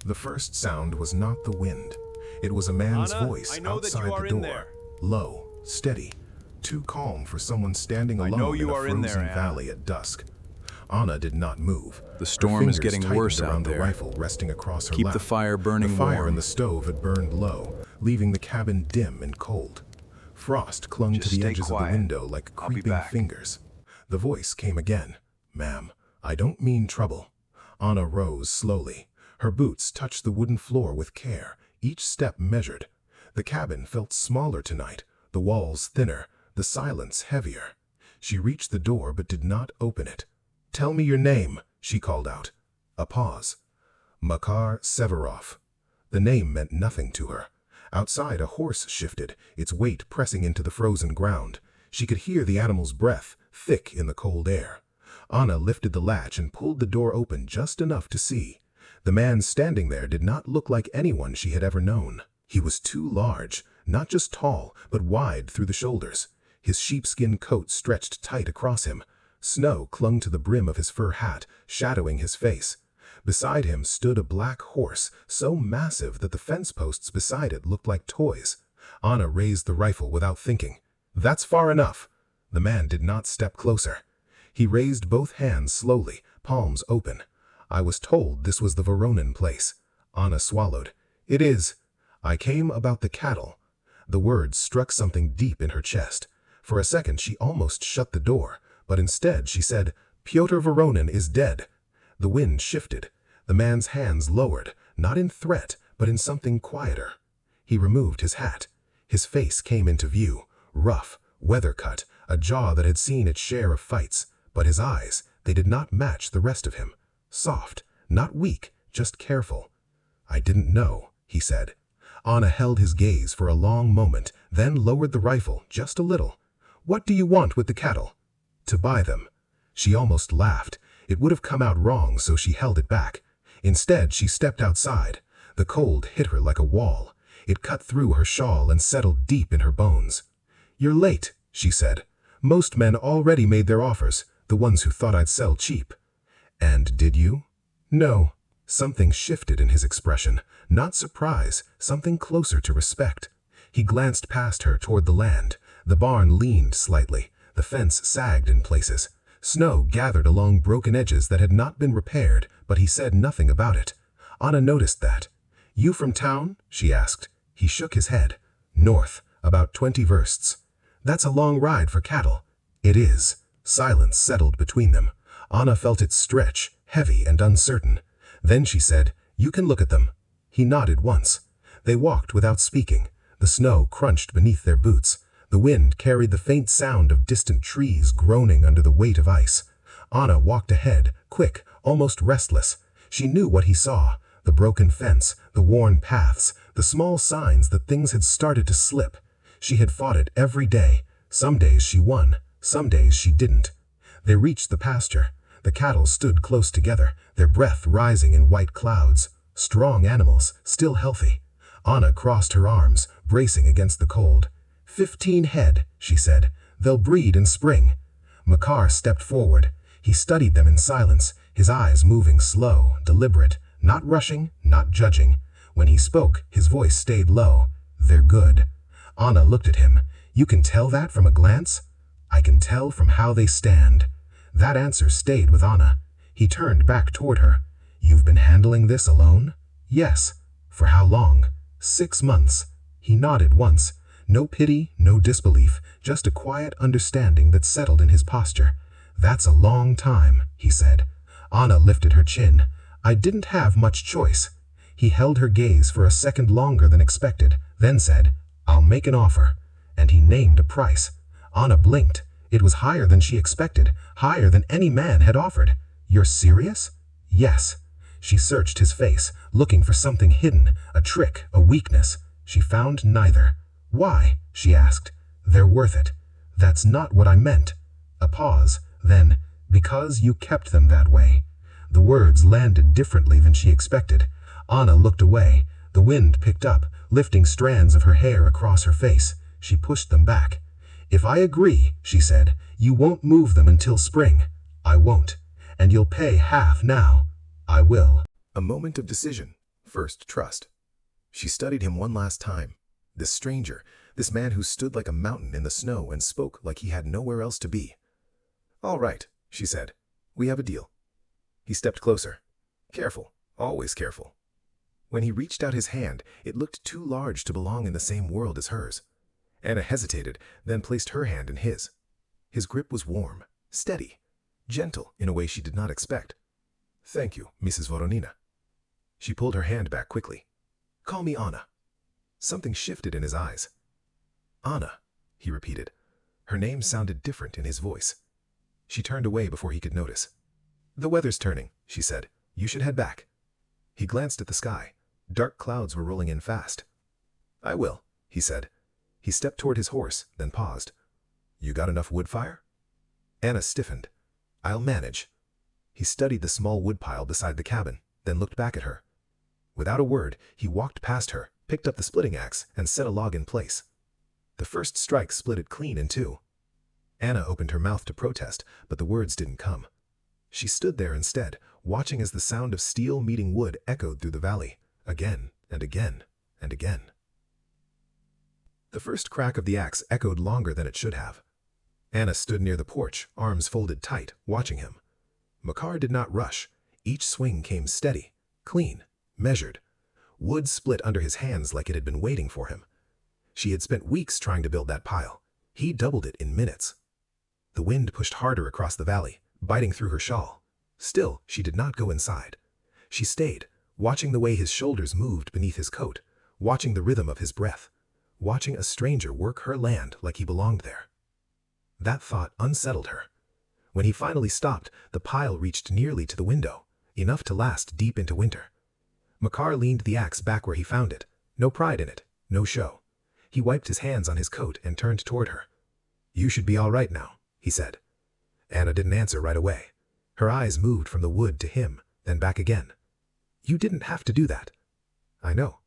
The first sound was not the wind. It was a man's Anna, voice I know that outside you are the in door. there. Low, steady, too calm for someone standing I alone know you in a are in frozen there, Anna. valley at dusk. Anna did not move. The Her storm is fingers getting tightened worse out around the there. rifle resting across her Keep lap. the fire burning The fire warm. in the stove had burned low, leaving the cabin dim and cold. Frost clung Just to the stay edges quiet. of the window like I'll be creeping back. fingers. The voice came again. "Ma'am, I don't mean trouble." Anna rose slowly. Her boots touched the wooden floor with care, each step measured. The cabin felt smaller tonight, the walls thinner, the silence heavier. She reached the door but did not open it. "Tell me your name," she called out. A pause. Makar Severov. The name meant nothing to her. Outside, a horse shifted, its weight pressing into the frozen ground. She could hear the animal's breath, thick in the cold air. Anna lifted the latch and pulled the door open just enough to see. The man standing there did not look like anyone she had ever known. He was too large, not just tall, but wide through the shoulders. His sheepskin coat stretched tight across him. Snow clung to the brim of his fur hat, shadowing his face. Beside him stood a black horse, so massive that the fence posts beside it looked like toys. Anna raised the rifle without thinking. "That's far enough." The man did not step closer. He raised both hands slowly, palms open. "I was told this was the Voronin place." Anna swallowed. "It is. I came about the cattle." The words struck something deep in her chest. For a second she almost shut the door, but instead she said, "Pyotr Voronin is dead." The wind shifted. The man's hands lowered, not in threat, but in something quieter. He removed his hat. His face came into view, rough, weather-cut, a jaw that had seen its share of fights. But his eyes, they did not match the rest of him. Soft, not weak, just careful. "I didn't know," he said. Anna held his gaze for a long moment, then lowered the rifle just a little. "What do you want with the cattle?" "To buy them." She almost laughed. It would have come out wrong, so she held it back. Instead, she stepped outside. The cold hit her like a wall. It cut through her shawl and settled deep in her bones. "You're late," she said. "Most men already made their offers, the ones who thought I'd sell cheap." "And did you?" "No." Something shifted in his expression. Not surprise, something closer to respect. He glanced past her toward the land. The barn leaned slightly. The fence sagged in places. Snow gathered along broken edges that had not been repaired, but he said nothing about it. Anna noticed that. "You from town?" she asked. He shook his head. "North, about 20 versts." "That's a long ride for cattle." "It is." Silence settled between them. Anna felt it stretch, heavy and uncertain. Then she said, "You can look at them." He nodded once. They walked without speaking. The snow crunched beneath their boots. The wind carried the faint sound of distant trees groaning under the weight of ice. Anna walked ahead, quick, almost restless. She knew what he saw: the broken fence, the worn paths, the small signs that things had started to slip. She had fought it every day. Some days she won, some days she didn't. They reached the pasture. The cattle stood close together, their breath rising in white clouds. Strong animals, still healthy. Anna crossed her arms, bracing against the cold. 15 head, she said. "They'll breed in spring." Makar stepped forward. He studied them in silence, his eyes moving slow, deliberate, not rushing, not judging. When he spoke, his voice stayed low. "They're good." Anna looked at him. "You can tell that from a glance?" "I can tell from how they stand." That answer stayed with Anna. He turned back toward her. "You've been handling this alone?" "Yes." "For how long?" 6 months. He nodded once. No pity, no disbelief, just a quiet understanding that settled in his posture. "That's a long time," he said. Anna lifted her chin. "I didn't have much choice." He held her gaze for a second longer than expected, then said, "I'll make an offer." And he named a price. Anna blinked. It was higher than she expected, higher than any man had offered. "You're serious?" "Yes." She searched his face, looking for something hidden, a trick, a weakness. She found neither. "Why?" she asked. "They're worth it." "That's not what I meant." A pause, then, "Because you kept them that way." The words landed differently than she expected. Anna looked away. The wind picked up, lifting strands of her hair across her face. She pushed them back. "If I agree," she said, "you won't move them until spring." "I won't. And you'll pay half now." "I will." A moment of decision. first trust. She studied him one last time. This stranger, this man who stood like a mountain in the snow and spoke like he had nowhere else to be. "All right," she said. "We have a deal." He stepped closer. Careful, always careful. When he reached out his hand, it looked too large to belong in the same world as hers. Anna hesitated, then placed her hand in his. His grip was warm, steady, gentle in a way she did not expect. "Thank you, Mrs. Voronina." She pulled her hand back quickly. "Call me Anna." Something shifted in his eyes. "Anna," he repeated. Her name sounded different in his voice. She turned away before he could notice. "The weather's turning," she said. "You should head back." He glanced at the sky. Dark clouds were rolling in fast. "I will," he said. He stepped toward his horse, then paused. "You got enough wood fire?" Anna stiffened. "I'll manage." He studied the small woodpile beside the cabin, then looked back at her. Without a word, he walked past her, picked up the splitting axe, and set a log in place. The first strike split it clean in two. Anna opened her mouth to protest, but the words didn't come. She stood there instead, watching as the sound of steel meeting wood echoed through the valley, again and again and again. The first crack of the axe echoed longer than it should have. Anna stood near the porch, arms folded tight, watching him. Makar did not rush. Each swing came steady, clean, measured. Wood split under his hands like it had been waiting for him. She had spent weeks trying to build that pile. He doubled it in minutes. The wind pushed harder across the valley, biting through her shawl. Still, she did not go inside. She stayed, watching the way his shoulders moved beneath his coat, watching the rhythm of his breath, watching a stranger work her land like he belonged there. That thought unsettled her. When he finally stopped, the pile reached nearly to the window, enough to last deep into winter. Makar leaned the axe back where he found it. No pride in it, no show. He wiped his hands on his coat and turned toward her. "You should be all right now," he said. Anna didn't answer right away. Her eyes moved from the wood to him, then back again. "You didn't have to do that." "I know."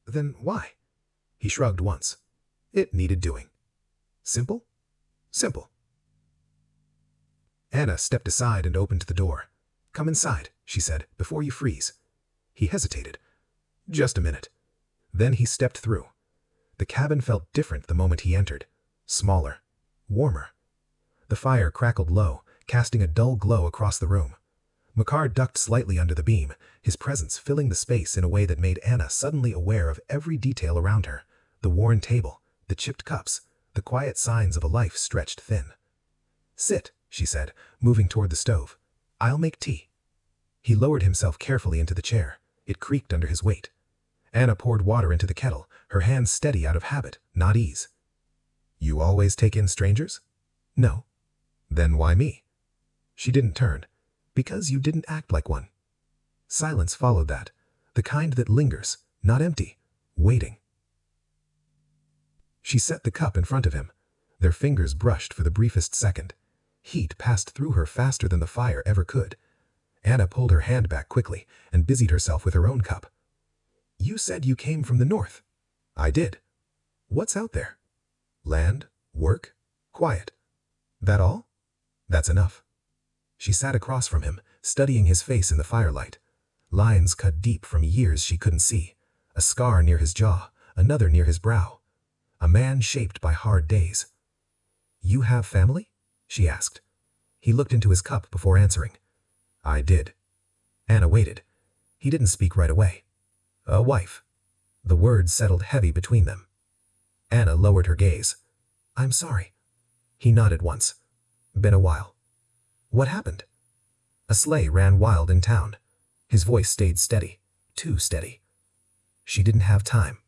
"Then why?" He shrugged once. "It needed doing." "Simple?" "Simple." Anna stepped aside and opened the door. "Come inside," she said, "before you freeze." He hesitated. "Just a minute." Then he stepped through. The cabin felt different the moment he entered. Smaller. Warmer. The fire crackled low, casting a dull glow across the room. Makar ducked slightly under the beam, his presence filling the space in a way that made Anna suddenly aware of every detail around her. The worn table, the chipped cups, the quiet signs of a life stretched thin. "Sit," she said, moving toward the stove. "I'll make tea." He lowered himself carefully into the chair. It creaked under his weight. Anna poured water into the kettle, her hands steady out of habit, not ease. "You always take in strangers?" "No." "Then why me?" She didn't turn. "Because you didn't act like one." Silence followed that, the kind that lingers, not empty, waiting. She set the cup in front of him. Their fingers brushed for the briefest second. Heat passed through her faster than the fire ever could. Anna pulled her hand back quickly and busied herself with her own cup. "You said you came from the north." "I did." "What's out there?" "Land, work, quiet." "That all?" "That's enough." She sat across from him, studying his face in the firelight. Lines cut deep from years she couldn't see. A scar near his jaw, another near his brow. A man shaped by hard days. "You have family?" she asked. He looked into his cup before answering. "I did." Anna waited. He didn't speak right away. "A wife." The words settled heavy between them. Anna lowered her gaze. "I'm sorry." He nodded once. "Been a while." "What happened?" "A sleigh ran wild in town." His voice stayed steady. Too steady. She didn't have time.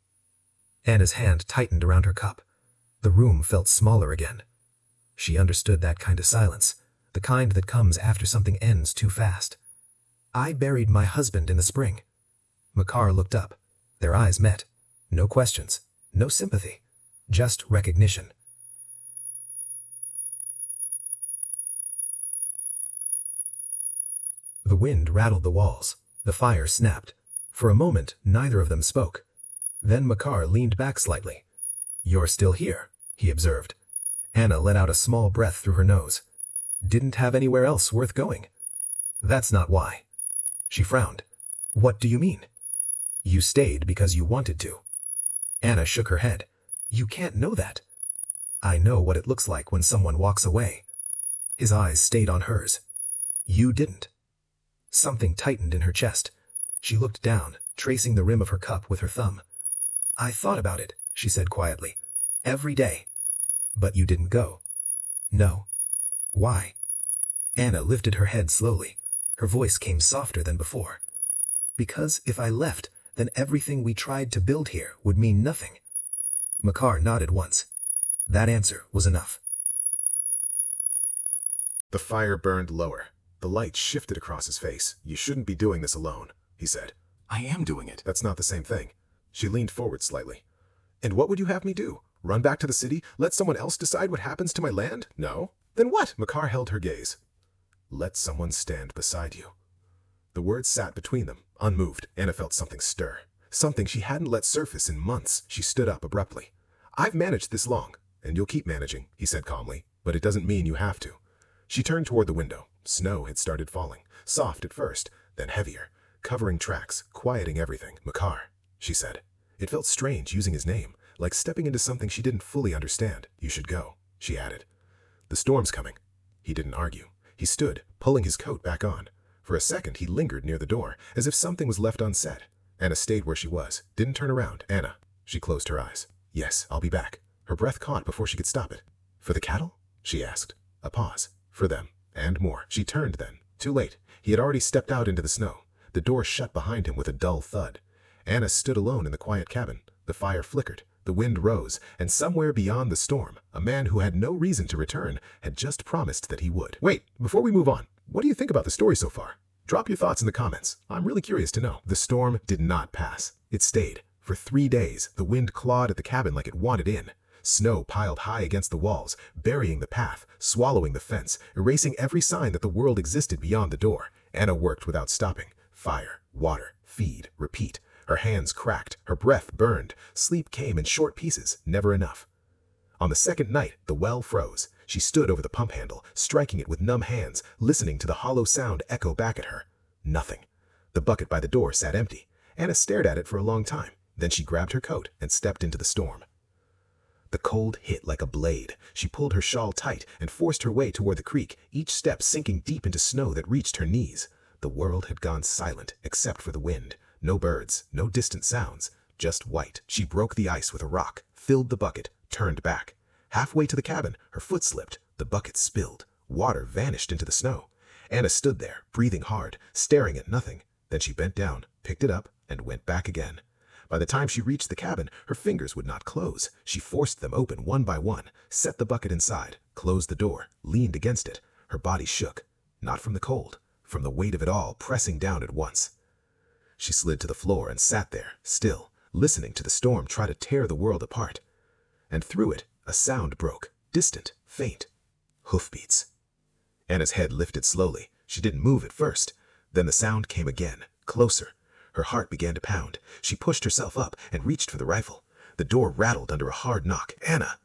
Anna's hand tightened around her cup. The room felt smaller again. She understood that kind of silence, the kind that comes after something ends too fast. "I buried my husband in the spring." Makar looked up. Their eyes met. No questions, no sympathy, just recognition. The wind rattled the walls. The fire snapped. For a moment, neither of them spoke. Then Makar leaned back slightly. "You're still here," he observed. Anna let out a small breath through her nose. "Didn't have anywhere else worth going." "That's not why." She frowned. "What do you mean?" You stayed because you wanted to. Anna shook her head. You can't know that. I know what it looks like when someone walks away. His eyes stayed on hers. You didn't. Something tightened in her chest. She looked down, tracing the rim of her cup with her thumb. I thought about it, she said quietly. Every day. But you didn't go. No. Why? Anna lifted her head slowly. Her voice came softer than before. Because if I left, then everything we tried to build here would mean nothing. Makar nodded once. That answer was enough. The fire burned lower. The light shifted across his face. You shouldn't be doing this alone, he said. I am doing it. That's not the same thing. She leaned forward slightly. And what would you have me do? Run back to the city? Let someone else decide what happens to my land? No. Then what? Makar held her gaze. Let someone stand beside you. The words sat between them, unmoved. Anna felt something stir. Something she hadn't let surface in months. She stood up abruptly. I've managed this long, and you'll keep managing, he said calmly, but it doesn't mean you have to. She turned toward the window. Snow had started falling, soft at first, then heavier, covering tracks, quieting everything. Makar, she said. It felt strange using his name, like stepping into something she didn't fully understand. You should go, she added. The storm's coming. He didn't argue. He stood, pulling his coat back on. For a second, he lingered near the door, as if something was left unsaid. Anna stayed where she was, didn't turn around. Anna. She closed her eyes. Yes, I'll be back. Her breath caught before she could stop it. For the cattle? She asked. A pause. For them. And more. She turned then. Too late. He had already stepped out into the snow. The door shut behind him with a dull thud. Anna stood alone in the quiet cabin. The fire flickered. The wind rose, and somewhere beyond the storm, a man who had no reason to return had just promised that he would. Wait, before we move on, what do you think about the story so far? Drop your thoughts in the comments. I'm really curious to know. The storm did not pass. It stayed. For 3 days, the wind clawed at the cabin like it wanted in. Snow piled high against the walls, burying the path, swallowing the fence, erasing every sign that the world existed beyond the door. Anna worked without stopping. Fire, water, feed, repeat. Her hands cracked, her breath burned. Sleep came in short pieces, never enough. On the second night, the well froze. She stood over the pump handle, striking it with numb hands, listening to the hollow sound echo back at her. Nothing. The bucket by the door sat empty. Anna stared at it for a long time. Then she grabbed her coat and stepped into the storm. The cold hit like a blade. She pulled her shawl tight and forced her way toward the creek, each step sinking deep into snow that reached her knees. The world had gone silent, except for the wind. No birds, no distant sounds, just white. She broke the ice with a rock, filled the bucket, turned back. Halfway to the cabin, her foot slipped. The bucket spilled. Water vanished into the snow. Anna stood there, breathing hard, staring at nothing. Then she bent down, picked it up, and went back again. By the time she reached the cabin, her fingers would not close. She forced them open one by one, set the bucket inside, closed the door, leaned against it. Her body shook, not from the cold, from the weight of it all pressing down at once. She slid to the floor and sat there, still, listening to the storm try to tear the world apart. And through it, a sound broke, distant, faint. Hoofbeats. Anna's head lifted slowly. She didn't move at first. Then the sound came again, closer. Her heart began to pound. She pushed herself up and reached for the rifle. The door rattled under a hard knock. Anna!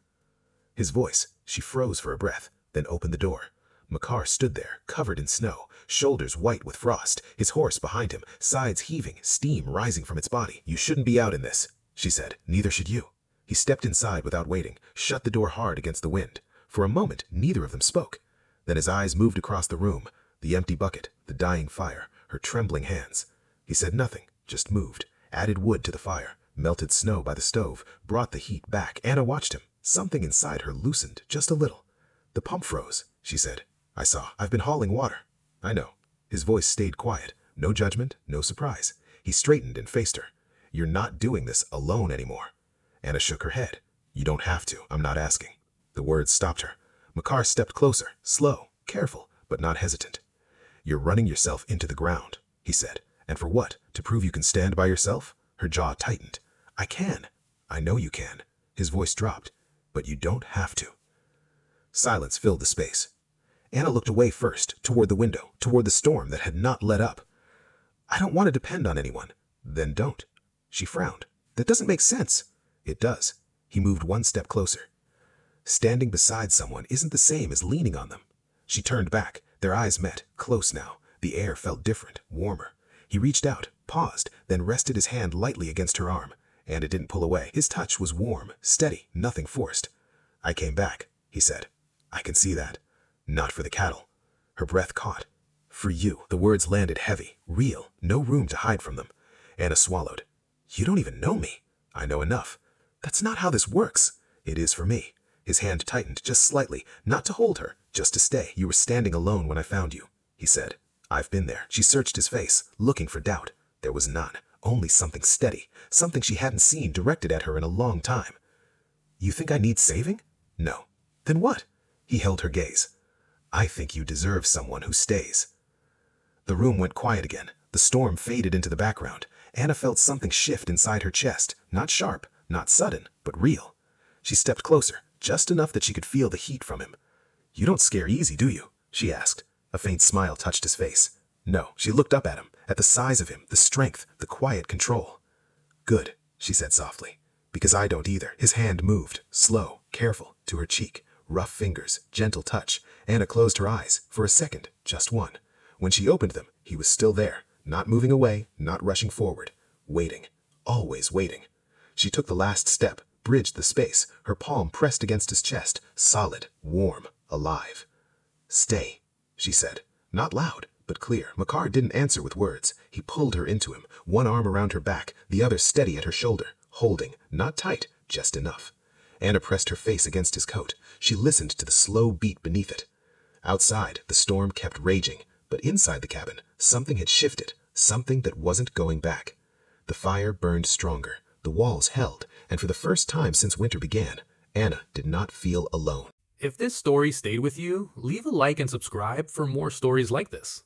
His voice. She froze for a breath, then opened the door. Makar stood there, covered in snow, shoulders white with frost, his horse behind him, sides heaving, steam rising from its body. You shouldn't be out in this, she said. Neither should you. He stepped inside without waiting, shut the door hard against the wind. For a moment, neither of them spoke. Then his eyes moved across the room, the empty bucket, the dying fire, her trembling hands. He said nothing, just moved, added wood to the fire, melted snow by the stove, brought the heat back. Anna watched him. Something inside her loosened just a little. The pump froze, she said. I saw. I've been hauling water. I know. His voice stayed quiet. No judgment, no surprise. He straightened and faced her. You're not doing this alone anymore. Anna shook her head. You don't have to. I'm not asking. The words stopped her. Makar stepped closer, slow, careful, but not hesitant. You're running yourself into the ground, he said. And for what? To prove you can stand by yourself? Her jaw tightened. I can. I know you can. His voice dropped. But you don't have to. Silence filled the space. Anna looked away first, toward the window, toward the storm that had not let up. I don't want to depend on anyone. Then don't. She frowned. That doesn't make sense. It does. He moved one step closer. Standing beside someone isn't the same as leaning on them. She turned back. Their eyes met, close now. The air felt different, warmer. He reached out, paused, then rested his hand lightly against her arm, and it didn't pull away. His touch was warm, steady, nothing forced. "I came back," he said. "I can see that. Not for the cattle." Her breath caught. "For you." The words landed heavy, real, no room to hide from them. Anna swallowed. "You don't even know me." "I know enough." "That's not how this works." "It is for me." His hand tightened just slightly, not to hold her, just to stay. "You were standing alone when I found you," he said. "I've been there." She searched his face, looking for doubt. There was none, only something steady, something she hadn't seen directed at her in a long time. "You think I need saving?" "No." "Then what?" He held her gaze. "I think you deserve someone who stays." The room went quiet again. The storm faded into the background. Anna felt something shift inside her chest, not sharp, not sudden, but real. She stepped closer, just enough that she could feel the heat from him. "You don't scare easy, do you?" she asked. A faint smile touched his face. No, she looked up at him, at the size of him, the strength, the quiet control. "Good," she said softly, "because I don't either." His hand moved, slow, careful, to her cheek. Rough fingers, gentle touch. Anna closed her eyes, for a second, just one. When she opened them, he was still there, not moving away, not rushing forward. Waiting, always waiting. She took the last step, bridged the space, her palm pressed against his chest, solid, warm, alive. "Stay," she said, not loud, but clear. Makar didn't answer with words. He pulled her into him, one arm around her back, the other steady at her shoulder, holding, not tight, just enough. Anna pressed her face against his coat. She listened to the slow beat beneath it. Outside, the storm kept raging, but inside the cabin, something had shifted, something that wasn't going back. The fire burned stronger, the walls held, and for the first time since winter began, Anna did not feel alone. If this story stayed with you, leave a like and subscribe for more stories like this.